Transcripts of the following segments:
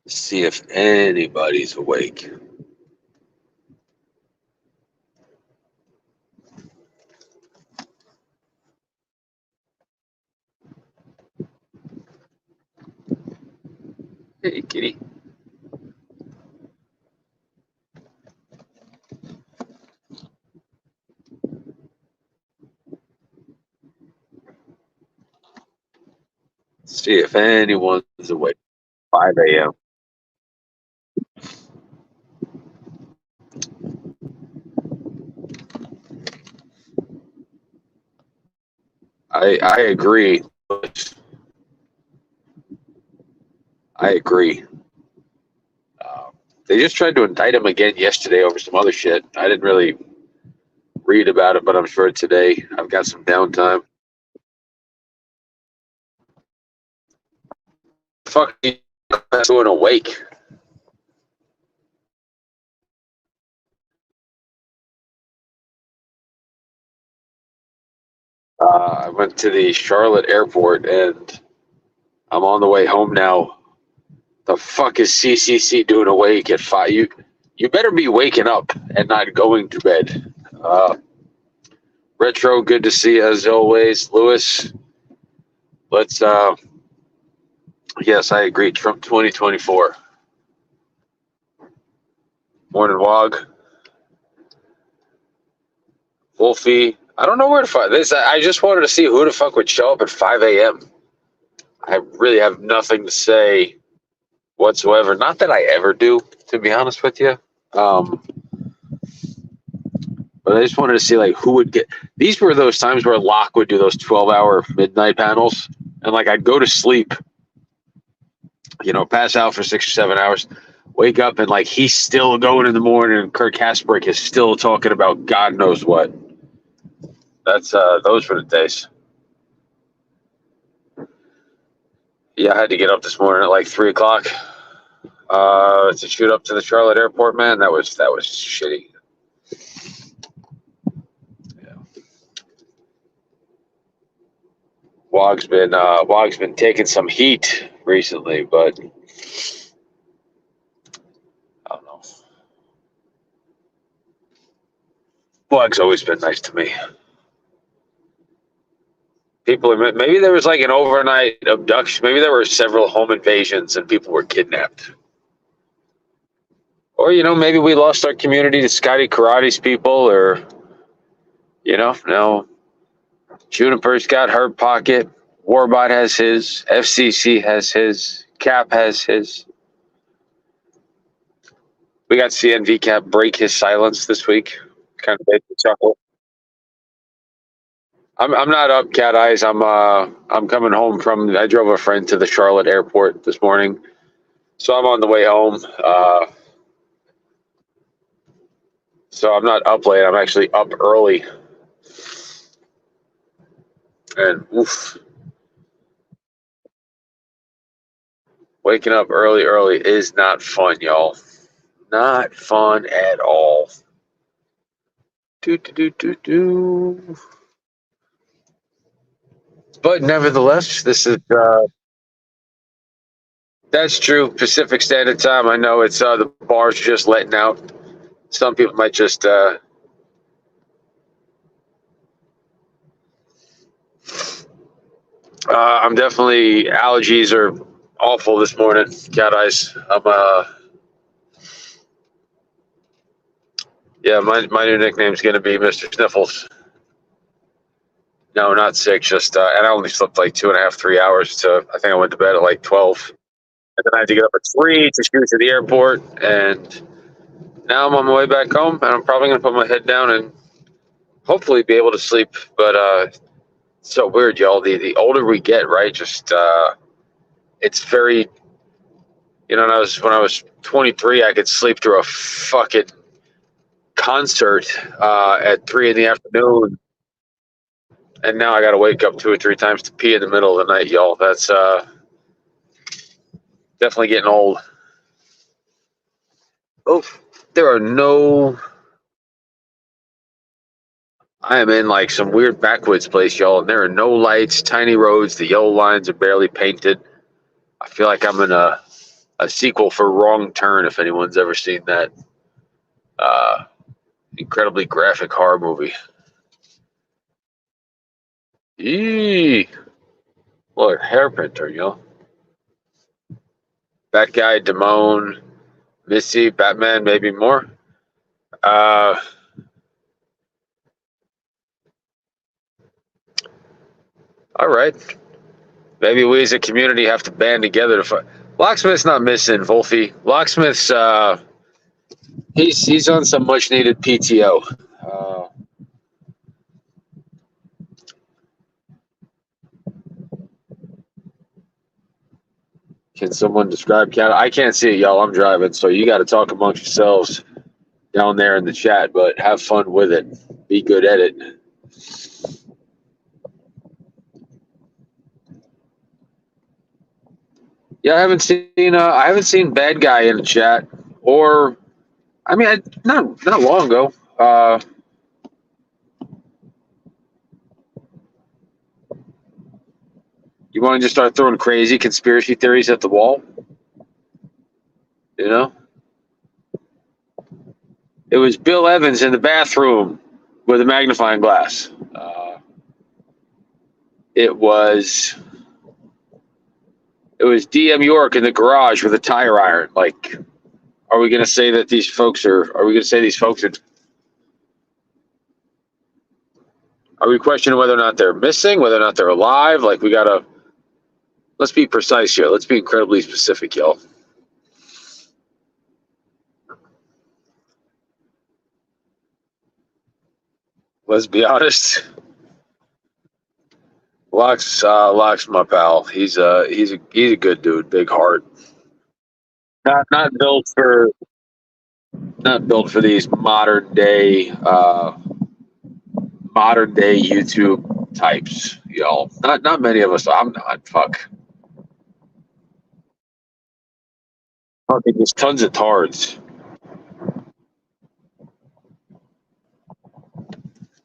See if anybody's awake. Hey, kitty. See if anyone's awake. 5 a.m. I agree. I agree. They just tried to indict him again yesterday over some other shit. I didn't really read about it, but I'm sure today I've got some downtime. Fuck you doing awake? I went to the Charlotte airport and I'm on the way home now. The fuck is CCC doing awake at 5? You better be waking up and not going to bed. Retro, good to see you as always. Lewis, let's, yes, I agree. Trump 2024. Morning, Wog. Wolfie. I don't know where to find this. I just wanted to see who the fuck would show up at 5 a.m. I really have nothing to say whatsoever. Not that I ever do, to be honest with you. But I just wanted to see like who would get. These were those times where Locke would do those 12-hour midnight panels, and like I'd go to sleep, pass out for 6 or 7 hours, wake up, and like he's still going in the morning, and Kirk Hasbrick is still talking about God knows what. That's those were the days. Yeah, I had to get up this morning at like 3 o'clock to shoot up to the Charlotte airport. Man, that was shitty. Yeah. Wog's been taking some heat recently, but I don't know. Wog's always been nice to me. People, maybe there was like an overnight abduction. Maybe there were several home invasions and people were kidnapped. Or, maybe we lost our community to Scotty Karate's people, or, now Juniper's got her pocket. Warbot has his. FCC has his. Cap has his. We got CNV Cap break his silence this week. Kind of made me chuckle. I'm not up, Cat Eyes. I'm coming home from. I drove a friend to the Charlotte airport this morning, so I'm on the way home. So I'm not up late. I'm actually up early. And oof, waking up early is not fun, y'all. Not fun at all. Do do do do do. But nevertheless, this is that's true. Pacific Standard Time. I know it's the bar's just letting out. Some people might just I'm definitely allergies are awful this morning. Cat Eyes. I'm yeah. My new nickname's gonna be Mr. Sniffles. No, not sick. Just and I only slept like 2.5, 3 hours. To I think I went to bed at like 12, and then I had to get up at 3 to shoot to the airport. And now I'm on my way back home, and I'm probably gonna put my head down and hopefully be able to sleep. But it's so weird, y'all. The older we get, right? Just it's very. When I was 23, I could sleep through a fucking concert at 3 in the afternoon, and now I got to wake up 2 or 3 times to pee in the middle of the night, y'all. That's definitely getting old. Oh, there are no I am in like some weird backwoods place, y'all, and there are no lights, tiny roads, the yellow lines are barely painted. I feel like I'm in a sequel for Wrong Turn, if anyone's ever seen that uh, incredibly graphic horror movie. Eee, look, hair printer, y'all. That guy, Damone, Missy, Batman, maybe more. Uh, all right. Maybe we as a community have to band together to fight. Locksmith's not missing, Wolfie. Locksmith's he's on some much needed PTO. Can someone describe cat? I can't see it, y'all. I'm driving, so you got to talk amongst yourselves down there in the chat. But have fun with it. Be good at it. Yeah, I haven't seen bad guy in the chat, or I mean, not long ago. You want to just start throwing crazy conspiracy theories at the wall? You know, it was Bill Evans in the bathroom with a magnifying glass. It was DM York in the garage with a tire iron. Like, are we going to say that these folks are? Are we going to say these folks are? Are we questioning whether or not they're missing, whether or not they're alive? Like, we gotta. Let's be precise here. Let's be incredibly specific, y'all. Let's be honest. Locks, my pal. He's a good dude. Big heart. Not built for these modern day YouTube types, y'all. Not many of us. I'm not. Fuck. Fucking there's tons of tards.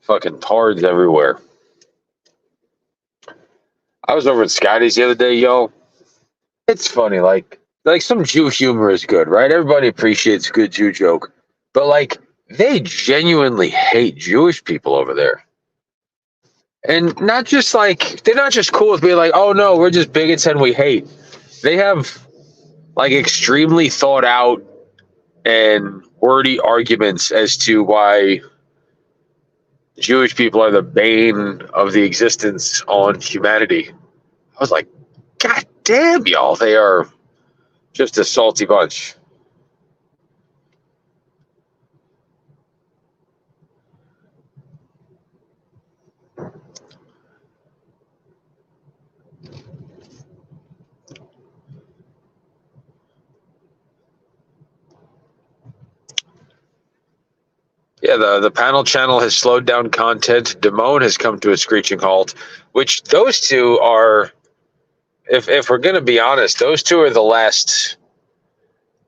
Fucking tards everywhere. I was over at Scotty's the other day, yo. It's funny, like some Jew humor is good, right? Everybody appreciates a good Jew joke, but like they genuinely hate Jewish people over there, and not just like they're not just cool with being like, oh no, we're just bigots and we hate. They have like extremely thought out and wordy arguments as to why Jewish people are the bane of the existence on humanity. I was like, God damn, y'all, they are just a salty bunch. Yeah, the panel channel has slowed down content. Damone has come to a screeching halt, which those two are, if we're going to be honest, those two are the last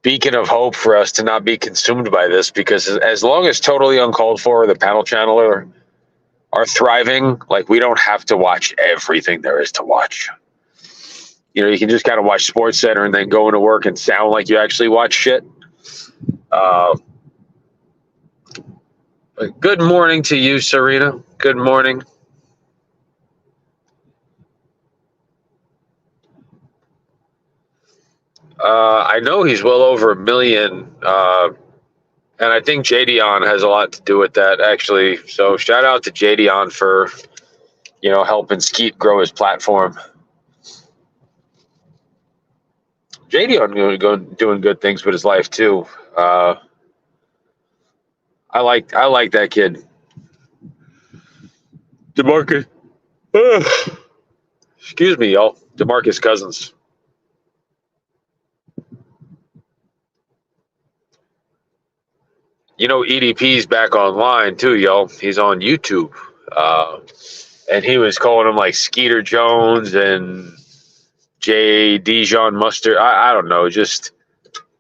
beacon of hope for us to not be consumed by this, because as long as Totally Uncalled For, the panel channel are thriving, like we don't have to watch everything there is to watch. You know, you can just kind of watch Sports Center and then go into work and sound like you actually watch shit. Good morning to you, Serena. Good morning. I know he's well over 1 million, and I think JDon has a lot to do with that, actually. So shout out to JDon for, helping Skeet grow his platform. JDon doing good things with his life too. I like that kid. DeMarcus. Excuse me, y'all. DeMarcus Cousins. EDP's back online too, y'all. He's on YouTube. And he was calling him like Skeeter Jones and J. Dijon Mustard. I don't know. Just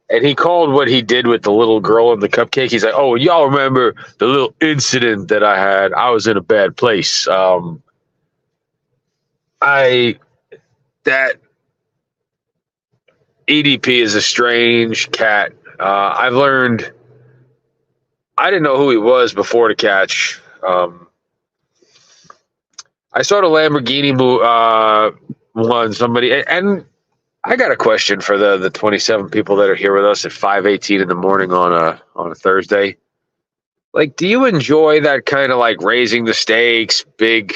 And he called what he did with the little girl and the cupcake. He's like, "Oh, y'all remember the little incident that I had? I was in a bad place. I that EDP is a strange cat. I've learned I didn't know who he was before the catch. I saw the Lamborghini one. Somebody and I got a question for the 27 people that are here with us at 5:18 in the morning on a Thursday. Like, do you enjoy that kind of like raising the stakes, big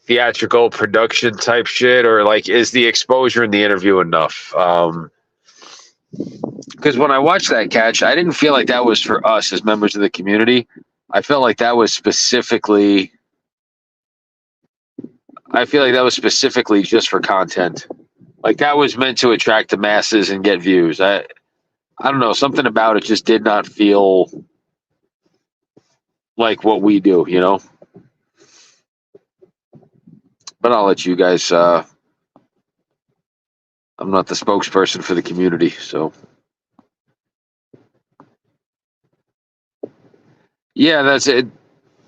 theatrical production type shit, or like is the exposure in the interview enough? Because when I watched that catch, I didn't feel like that was for us as members of the community. I felt like that was specifically. I feel like that was specifically just for content. Like that was meant to attract the masses and get views. I don't know, something about it just did not feel like what we do, you know. But I'll let you guys. I'm not the spokesperson for the community, so yeah, that's it.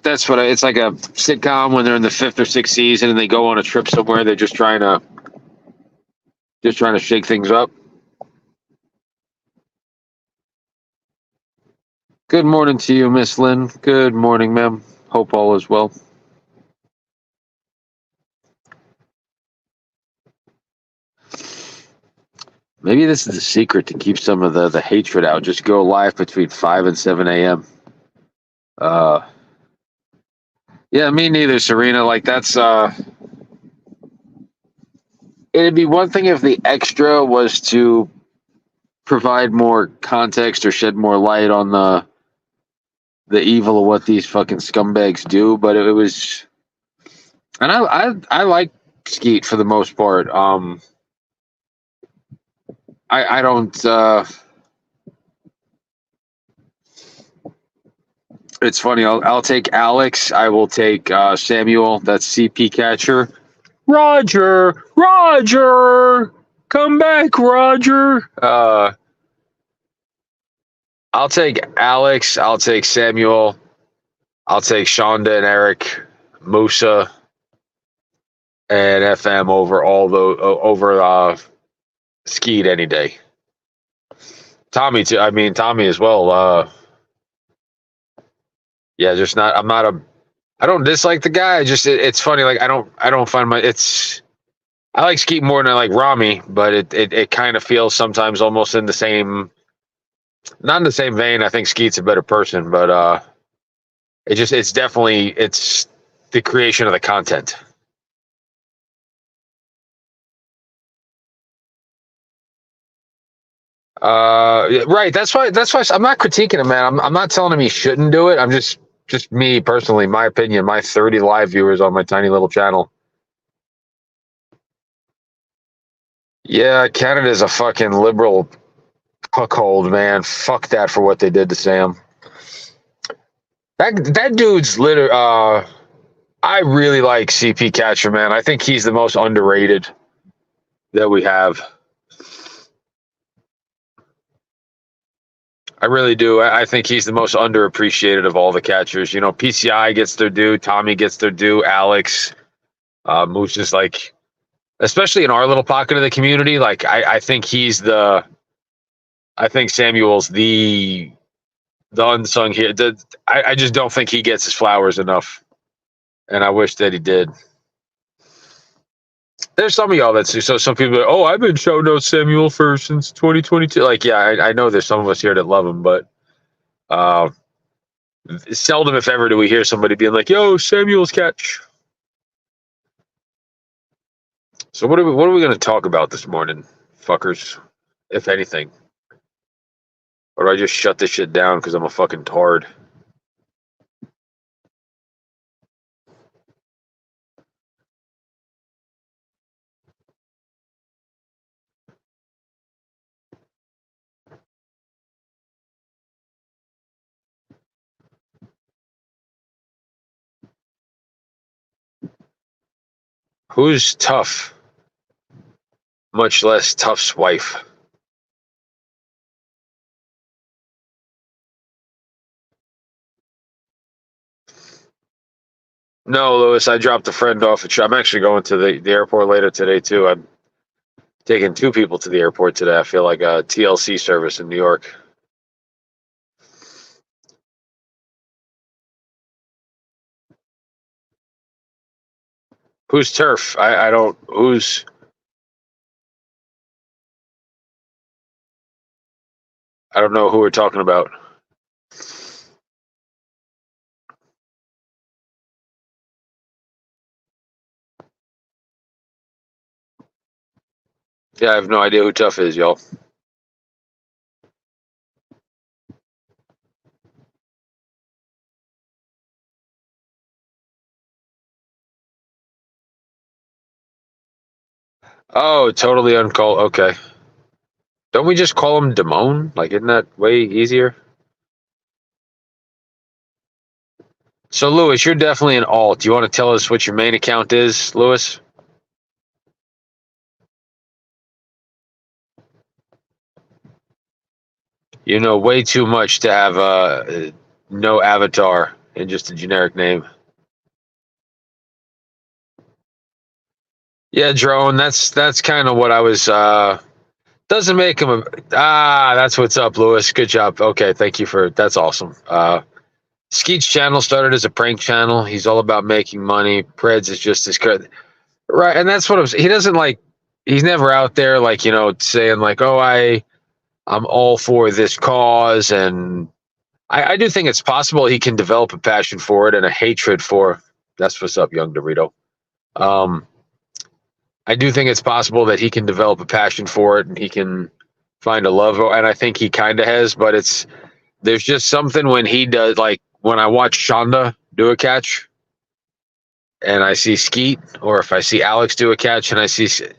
That's what it's like a sitcom when they're in the fifth or sixth season and they go on a trip somewhere. They're just trying to shake things up. Good morning to you, Miss Lynn. Good morning, ma'am. Hope all is well. Maybe this is the secret to keep some of the hatred out. Just go live between 5 and 7 a.m. Uh, yeah, me neither, Serena. Like that's it'd be one thing if the extra was to provide more context or shed more light on the evil of what these fucking scumbags do, but it was, and I like Skeet for the most part. I don't. It's funny. I'll take Alex. I will take Samuel. That's CP catcher. Roger, come back, Roger. I'll take Alex. I'll take Samuel. I'll take Shonda and Eric, Musa, and FM over all the over Skeet any day. Tommy too. I mean Tommy as well. Yeah, just not. I'm not a. I don't dislike the guy. It's funny. Like I don't find my. It's. I like Skeet more than I like Rami, but it kind of feels sometimes almost in the same. Not in the same vein. I think Skeet's a better person, but it's definitely it's the creation of the content. Right. That's why I'm not critiquing him, man. I'm not telling him he shouldn't do it. I'm just me personally, my opinion, my 30 live viewers on my tiny little channel. Yeah, Canada's a fucking liberal cuckold, man. Fuck that for what they did to Sam. That dude's liter. I really like CP Catcher, man. I think he's the most underrated that we have. I really do. I think he's the most underappreciated of all the catchers. You know, PCI gets their due, Tommy gets their due, Alex, Moose is like, especially in our little pocket of the community. Like, I think he's the. I think Samuel's the unsung hero. I just don't think he gets his flowers enough, and I wish that he did. There's some of y'all that see. So some people are, oh, I've been shouting out Samuel for since 2022. Like, yeah, I know there's some of us here that love him, but uh, seldom, if ever, do we hear somebody being like, "Yo, Samuel's catch." So what are we going to talk about this morning, fuckers? If anything, or do I just shut this shit down because I'm a fucking tard? Who's tough? Much less Tough's wife. No, Lewis, I dropped a friend off at. I'm actually going to the airport later today too. I'm taking two people to the airport today. I feel like a TLC service in New York. Who's turf? I don't. Who's? I don't know who we're talking about. Yeah, I have no idea who Tough is, y'all. Oh, totally uncalled. Okay. Don't we just call him Damone? Like, isn't that way easier? So, Lewis, you're definitely an alt. Do you want to tell us what your main account is, Lewis? You know way too much to have no avatar and just a generic name. Yeah, drone. That's kind of what I was. Doesn't make him a. That's what's up, Lewis. Good job. Okay, thank you for. That's awesome. Skeet's channel started as a prank channel. He's all about making money. Preds is just as good, right? And that's what I'm. He doesn't like. He's never out there like saying like, oh, I'm all for this cause, and I do think it's possible he can develop a passion for it and a hatred for. That's what's up, young Dorito. Um, I do think it's possible that he can develop a passion for it and he can find a love, and I think he kind of has. But there's just something when he does, like when I watch Shonda do a catch, and I see Skeet, or if I see Alex do a catch, and it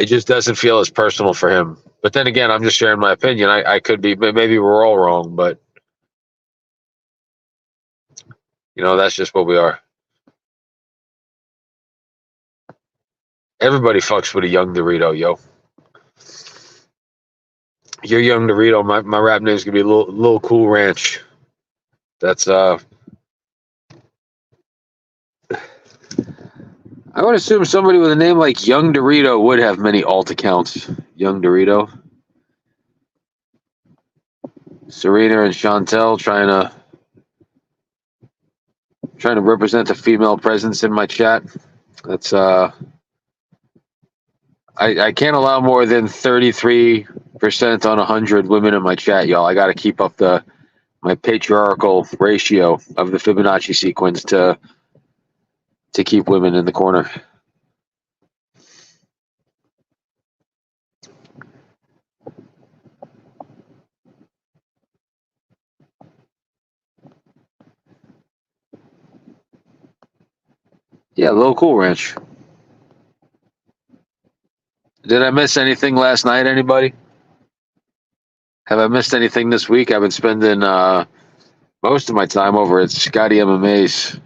just doesn't feel as personal for him. But then again, I'm just sharing my opinion. I could be, maybe we're all wrong, but that's just what we are. Everybody fucks with a young Dorito, yo. You're young Dorito. My rap name's gonna be Lil Cool Ranch. That's I would assume somebody with a name like Young Dorito would have many alt accounts. Young Dorito. Serena and Chantel trying to represent the female presence in my chat. That's I can't allow more than 33% on 100 women in my chat, y'all. I got to keep up my patriarchal ratio of the Fibonacci sequence to keep women in the corner. Yeah, Lil Cool Ranch. Did I miss anything last night, anybody? Have I missed anything this week? I've been spending most of my time over at Scotty MMA's.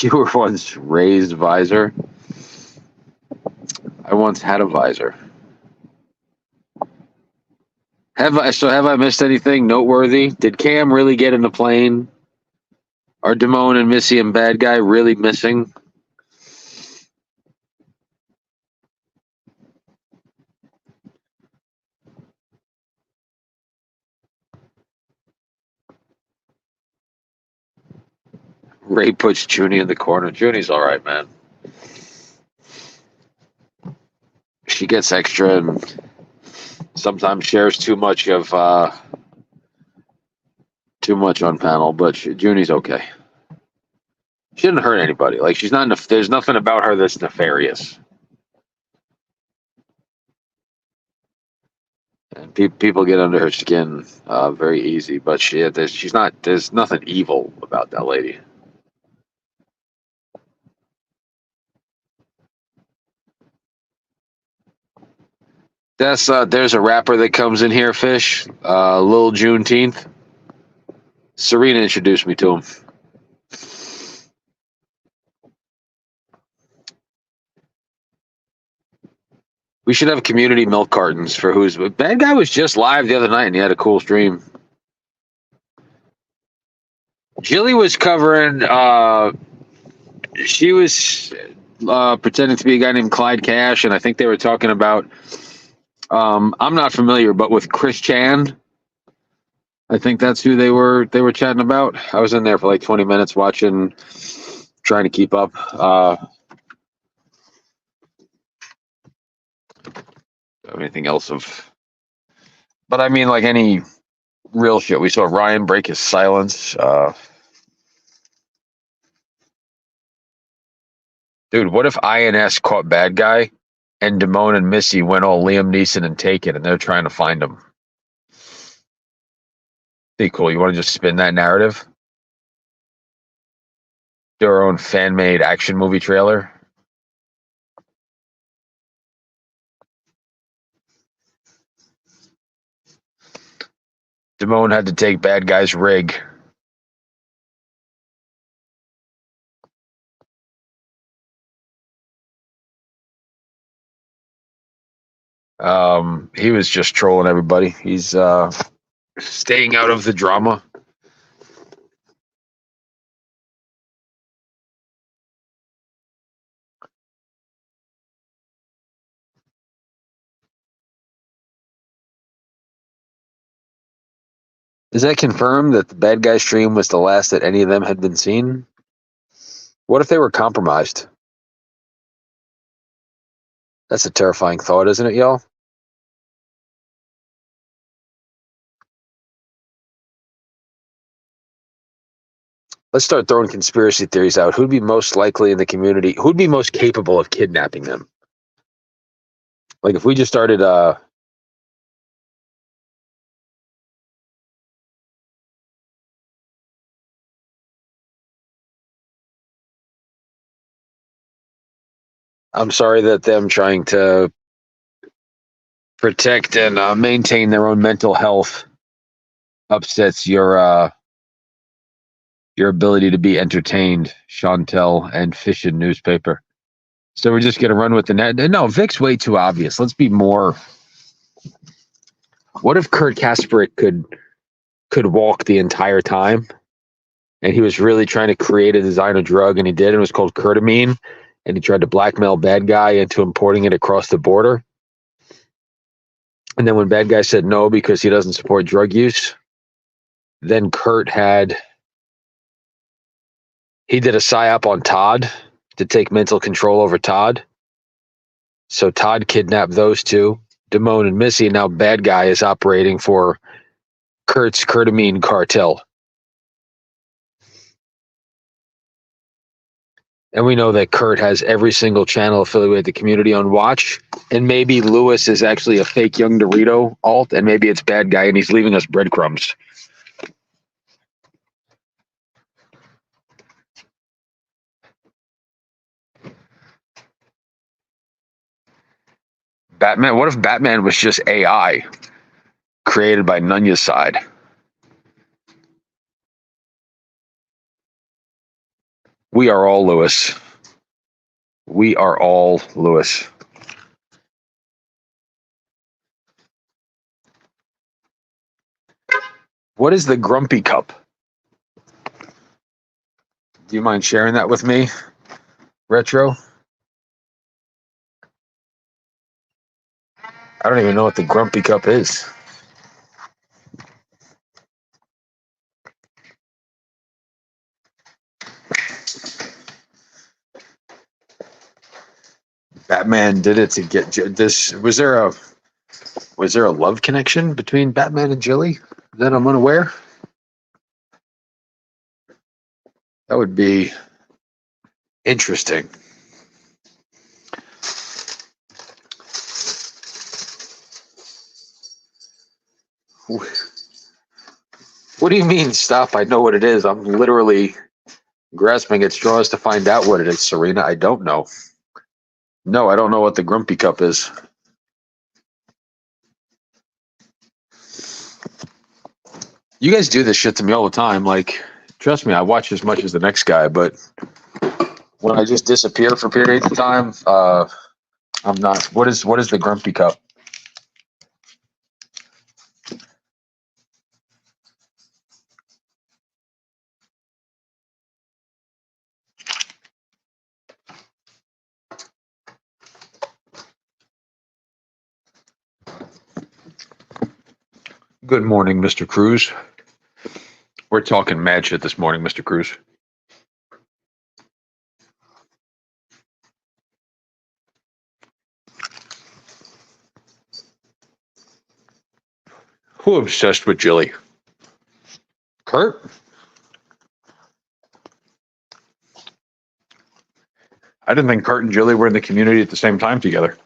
You were once raised visor. I once had a visor. Have I missed anything noteworthy? Did Cam really get in the plane? Are Damone and Missy and Bad Guy really missing? Ray puts Junie in the corner. Junie's all right, man. She gets extra and sometimes shares too much on panel, but Junie's okay. She didn't hurt anybody. Like she's not. There's nothing about her that's nefarious. And people get under her skin very easy, but she's not. There's nothing evil about that lady. There's a rapper that comes in here, Fish. Lil Juneteenth. Serena introduced me to him. We should have community milk cartons for who's. Bad Guy was just live the other night and he had a cool stream. Jilly was covering. She was pretending to be a guy named Clyde Cash, and I think they were talking about. I'm not familiar, but with Chris Chan, I think that's who they were chatting about. I was in there for like 20 minutes watching, trying to keep up. Anything else of, but I mean, like any real shit. We saw Ryan break his silence. Dude, what if INS caught Bad Guy and Damone and Missy went all Liam Neeson and Taken and they're trying to find him? Be cool. You want to just spin that narrative? Do our own fan-made action movie trailer? Damone had to take Bad Guy's rig. He was just trolling everybody. He's staying out of the drama. Is that confirmed that the Bad Guy stream was the last that any of them had been seen? What if they were compromised? That's a terrifying thought, isn't it, y'all? Let's start throwing conspiracy theories out. Who'd be most likely in the community? Who'd be most capable of kidnapping them? Like if we just started I'm sorry that them trying to protect and maintain their own mental health upsets your ability to be entertained, Chantel and Fish and Newspaper. So we're just gonna run with the net. No, Vic's way too obvious. Let's be more. What if Kurt Kasperick could walk the entire time, and he was really trying to create a designer drug, and he did. And it was called Curtamine, and he tried to blackmail Bad Guy into importing it across the border. And then when Bad Guy said no because he doesn't support drug use, then Kurt did a psyop on Todd to take mental control over Todd. So Todd kidnapped those two, Damone and Missy. And now Bad Guy is operating for Kurt's Curtamine cartel. And we know that Kurt has every single channel affiliated with the community on watch. And maybe Lewis is actually a fake Young Dorito alt, and maybe it's Bad Guy and he's leaving us breadcrumbs. Batman. What if Batman was just AI created by Nunya's side? We are all Lewis. We are all Lewis. What is the Grumpy Cup? Do you mind sharing that with me, Retro? I don't even know what the Grumpy Cup is. Batman did it to get this. Was there a love connection between Batman and Jilly that I'm unaware? That would be interesting. What do you mean, stop? I know what it is. I'm literally grasping at straws to find out what it is, Serena. I don't know. No, I don't know what the Grumpy Cup is. You guys do this shit to me all the time. Like, trust me, I watch as much as the next guy, but when I just disappear for periods of time, I'm not. What is the Grumpy Cup? Good morning, Mr. Cruz. We're talking mad shit this morning, Mr. Cruz. Who obsessed with Jilly? Kurt? I didn't think Kurt and Jilly were in the community at the same time together.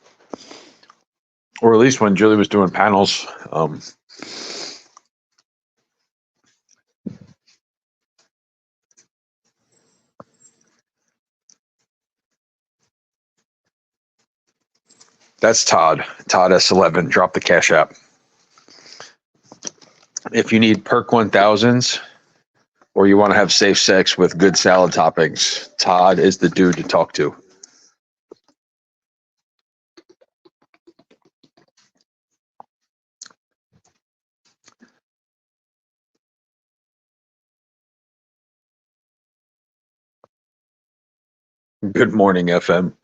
Or at least when Jilly was doing panels. That's Todd. Todd S11. Drop the Cash App. If you need Perk 1000s or you want to have safe sex with good salad toppings, Todd is the dude to talk to. Good morning, FM.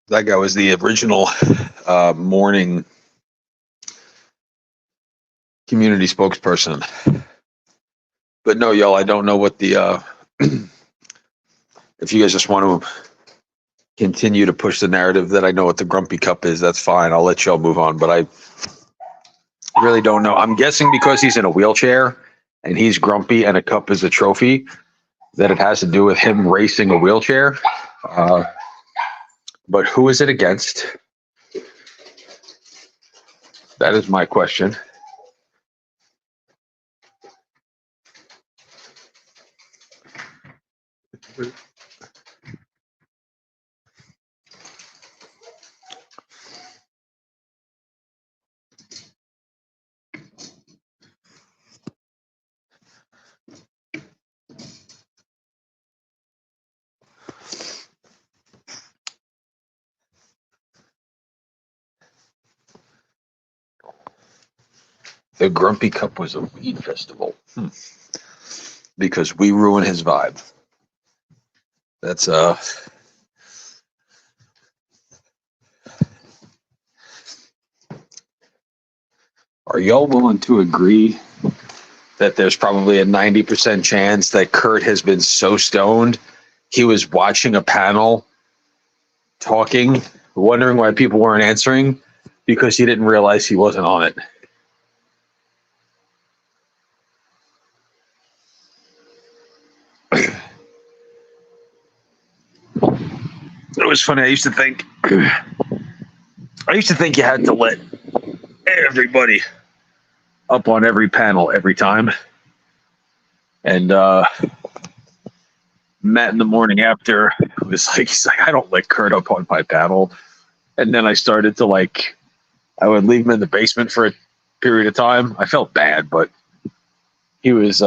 That guy was the original morning community spokesperson. But no, y'all, I don't know what the if you guys just want to continue to push the narrative that I know what the Grumpy Cup is, that's fine. I'll let y'all move on. But I really don't know. I'm guessing because he's in a wheelchair and he's grumpy and a cup is a trophy, that it has to do with him racing a wheelchair. But who is it against? That is my question. The Grumpy Cup was a weed festival. Because we ruin his vibe. That's Are y'all willing to agree that there's probably a 90% chance that Kurt has been so stoned he was watching a panel talking, wondering why people weren't answering because he didn't realize he wasn't on it? It was funny. I used to think you had to let everybody up on every panel every time. And Matt in the morning after was like, he's like, I don't let Kurt up on my panel. And then I started to I would leave him in the basement for a period of time. I felt bad, but he was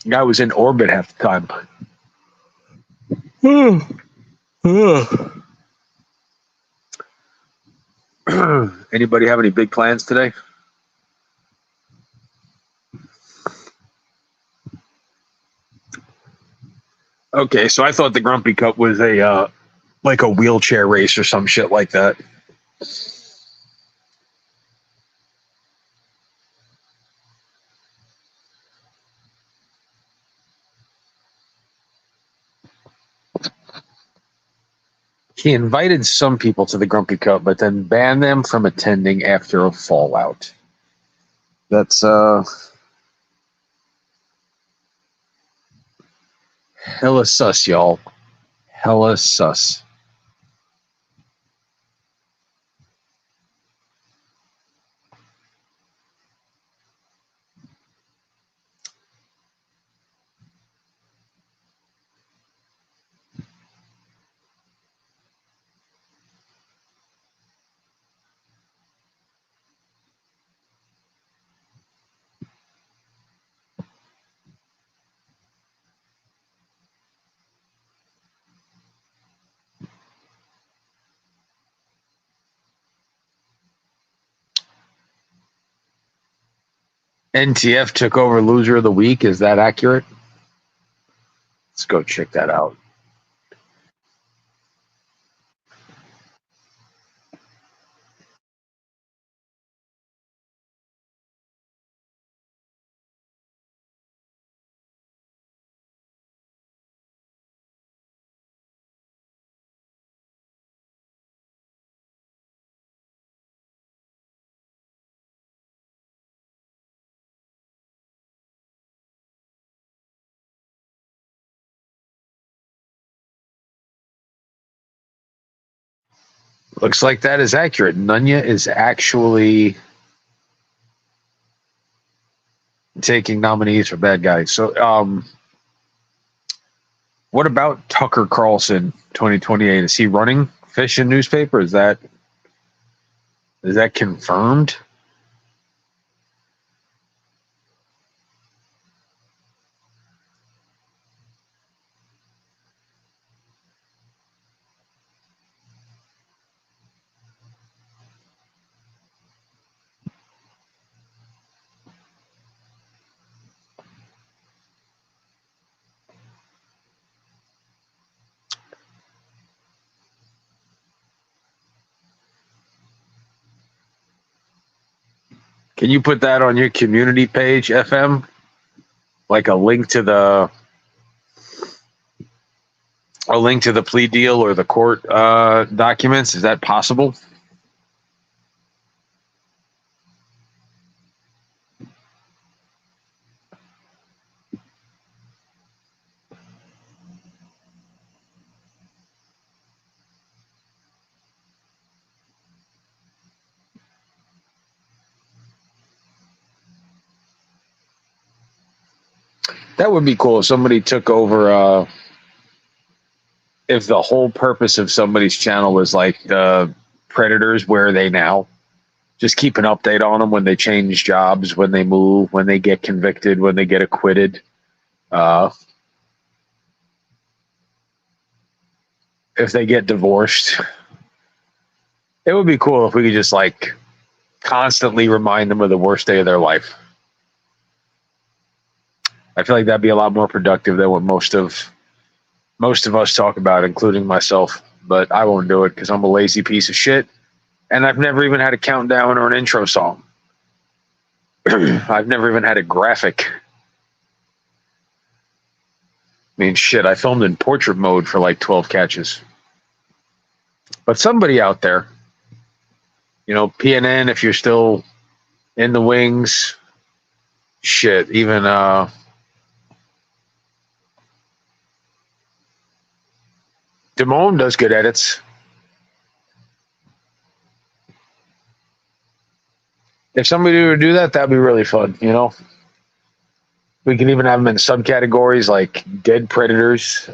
guy was in orbit half the time. Anybody have any big plans today? Okay, so I thought the Grumpy Cup was a like a wheelchair race or some shit like that. He invited some people to the Grumpy Cup, but then banned them from attending after a fallout. That's hella sus, y'all. Hella sus. NTF took over loser of the week. Is that accurate? Let's go check that out. Looks like that is accurate. Nunya is actually taking nominees for bad guys. So, what about Tucker Carlson 2028? Is he running Fish and Newspaper? Is that confirmed? Can you put that on your community page, FM? Like a link to the plea deal or the court documents? Is that possible? That would be cool if somebody took over. If the whole purpose of somebody's channel was like predators, where are they now? Just keep an update on them when they change jobs, when they move, when they get convicted, when they get acquitted. If they get divorced, it would be cool if we could just like constantly remind them of the worst day of their life. I feel like that'd be a lot more productive than what most of us talk about, including myself. But I won't do it because I'm a lazy piece of shit, and I've never even had a countdown or an intro song. I've never even had a graphic. I mean, shit, I filmed in portrait mode for like 12 catches. But somebody out there, PNN, if you're still in the wings, shit, even Damone does good edits. If somebody were to do that, that'd be really fun, We can even have them in subcategories like dead predators.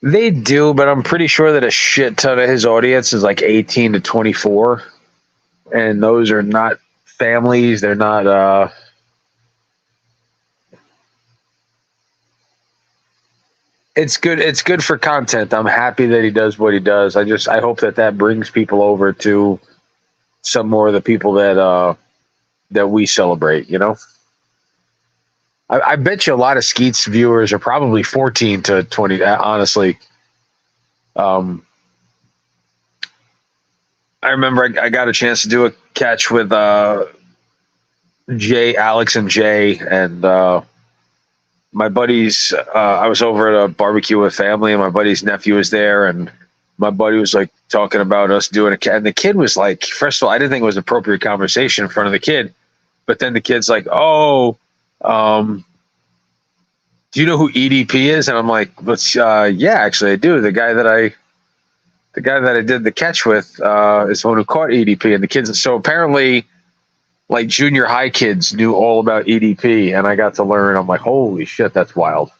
They do, but I'm pretty sure that a shit ton of his audience is like 18 to 24. And those are not families. They're not... It's good. It's good for content. I'm happy that he does what he does. I hope that brings people over to some more of the people that we celebrate. I bet you a lot of Skeets viewers are probably 14 to 20. Honestly, I remember I got a chance to do a catch with Alex and Jay, and my buddies. I was over at a barbecue with family, and my buddy's nephew was there, and my buddy was like talking about us doing a cat, and the kid was like, first of all, I didn't think it was appropriate conversation in front of the kid, but then the kid's like, oh. Do you know who EDP is? And I'm like, yeah, actually I do. The guy that I did the catch with is the one who caught EDP. And the kids, so apparently like junior high kids knew all about EDP, and I got to learn. I'm like, holy shit, that's wild.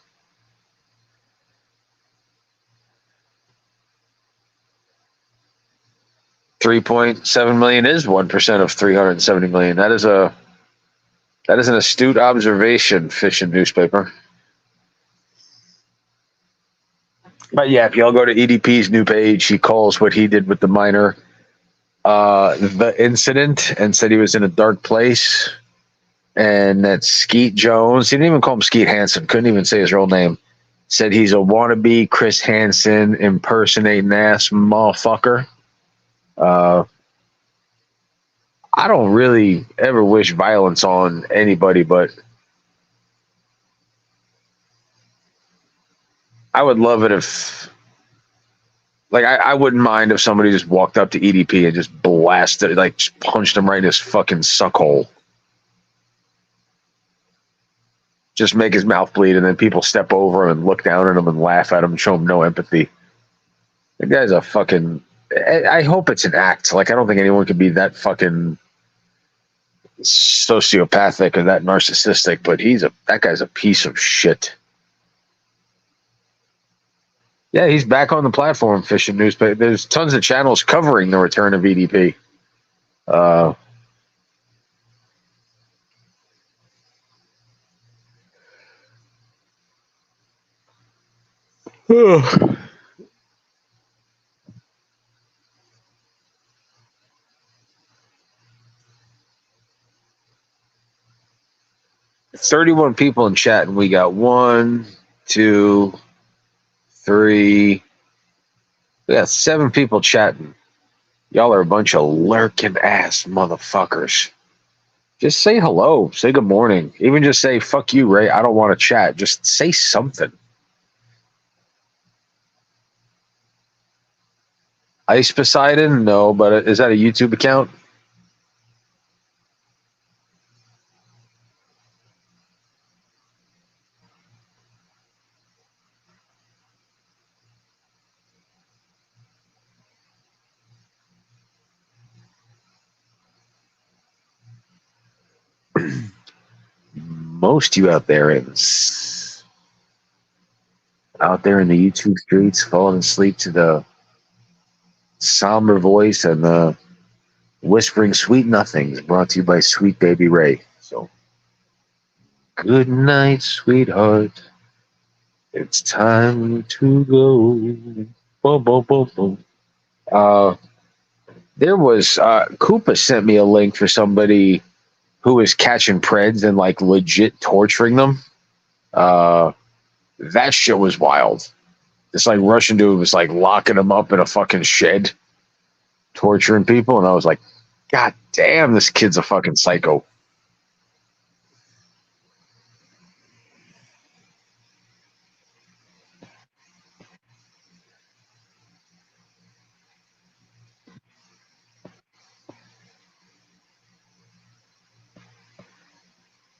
$3.7 million is 1% of 370 million. That is an astute observation, Fish and Newspaper. But yeah, if y'all go to EDP's new page, he calls what he did with the minor the incident and said he was in a dark place. And that Skeet Jones, he didn't even call him Skeet Hansen, couldn't even say his real name, said he's a wannabe Chris Hansen impersonating ass motherfucker. I don't really ever wish violence on anybody, but I would love it if, like, I wouldn't mind if somebody just walked up to EDP and just blasted, like, just punched him right in his fucking suckhole. Just make his mouth bleed, and then people step over him and look down at him and laugh at him and show him no empathy. The guy's a fucking... I hope it's an act. Like, I don't think anyone could be that fucking sociopathic or that narcissistic, but that guy's a piece of shit. Yeah, he's back on the platform, Fishing Newspaper. There's tons of channels covering the return of EDP. Ugh. 31 people in chat, and we got 1, 2, 3. We got 7 people chatting. Y'all are a bunch of lurking ass motherfuckers. Just say hello. Say good morning. Even just say, fuck you, Ray. I don't want to chat. Just say something. Ice Poseidon? No, but is that a YouTube account? Most you out there in the YouTube streets, falling asleep to the somber voice and the whispering sweet nothings, brought to you by Sweet Baby Ray. So, good night, sweetheart. It's time to go. Boom, boom, boom, boom. There was Koopa sent me a link for somebody who is catching preds and like legit torturing them. That shit was wild. This like Russian dude was like locking them up in a fucking shed, torturing people, and I was like, God damn, this kid's a fucking psycho.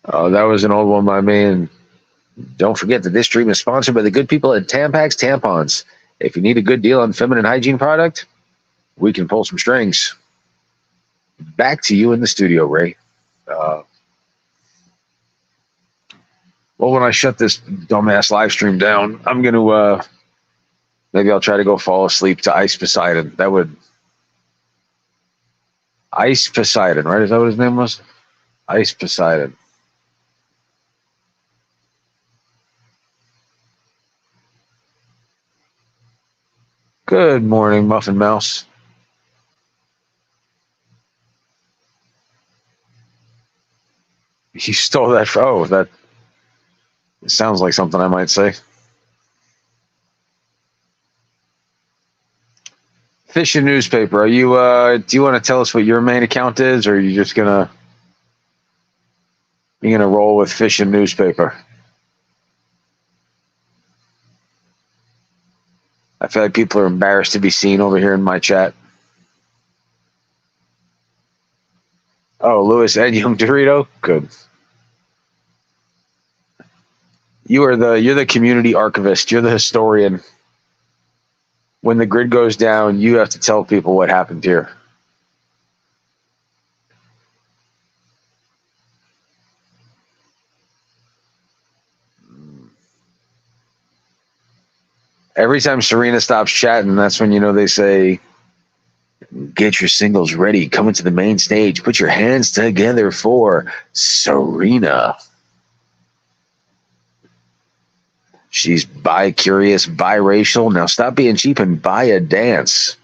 That was an old one, my man. Don't forget that this stream is sponsored by the good people at Tampax Tampons. If you need a good deal on feminine hygiene product, we can pull some strings. Back to you in the studio, Ray. Well, when I shut this dumbass live stream down, I'm going to, maybe I'll try to go fall asleep to Ice Poseidon. That would... Ice Poseidon, right? Is that what his name was? Ice Poseidon. Good morning, Muffin Mouse. You stole that. Oh, that sounds like something I might say. Fishing Newspaper. Are you? Do you want to tell us what your main account is, or are you just gonna roll with Fishing Newspaper? I feel like people are embarrassed to be seen over here in my chat. Oh, Lewis and Young Dorito? Good. You're the community archivist. You're the historian. When the grid goes down, you have to tell people what happened here. Every time Serena stops chatting, that's when, they say, get your singles ready. Coming to the main stage. Put your hands together for Serena. She's bi-curious, biracial. Now stop being cheap and buy a dance.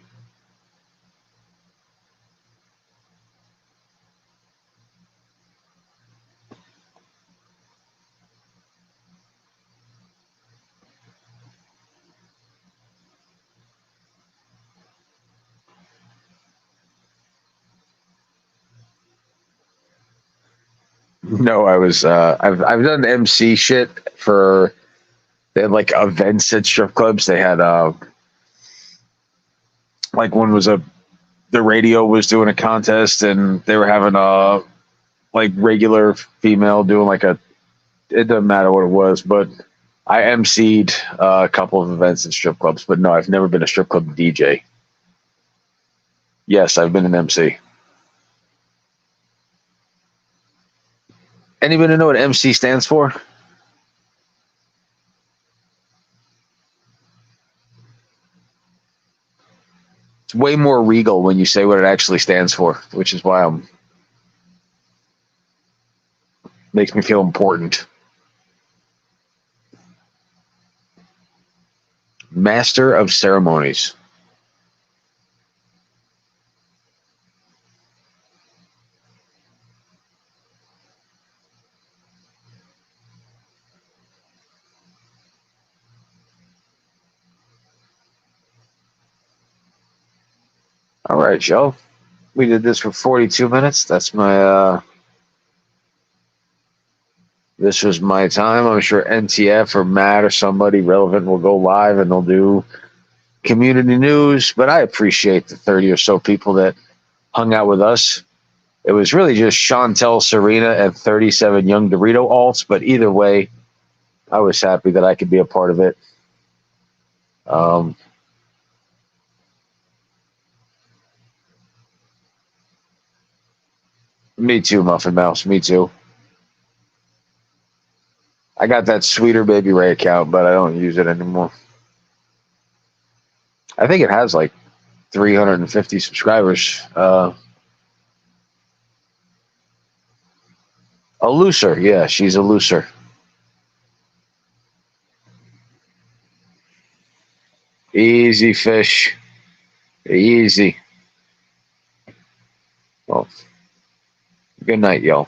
No, I've done MC shit for, they had like events at strip clubs. They had like one was the radio was doing a contest and they were having a like regular female doing like it doesn't matter what it was, but I MC'd a couple of events in strip clubs, but no, I've never been a strip club DJ. Yes, I've been an MC. Anybody know what MC stands for? It's way more regal when you say what it actually stands for, which is why makes me feel important. Master of Ceremonies. All right, Joe. We did this for 42 minutes. That's my this was my time. I'm sure NTF or Matt or somebody relevant will go live and they'll do community news, but I appreciate the 30 or so people that hung out with us. It was really just Chantel, Serena, and 37 young Dorito alts, but either way, I was happy that I could be a part of it. Me too, Muffin Mouse. Me too. I got that Sweeter Baby Ray account, but I don't use it anymore. I think it has like 350 subscribers. A looser. Yeah, she's a looser. Easy fish. Easy. Well, good night, y'all.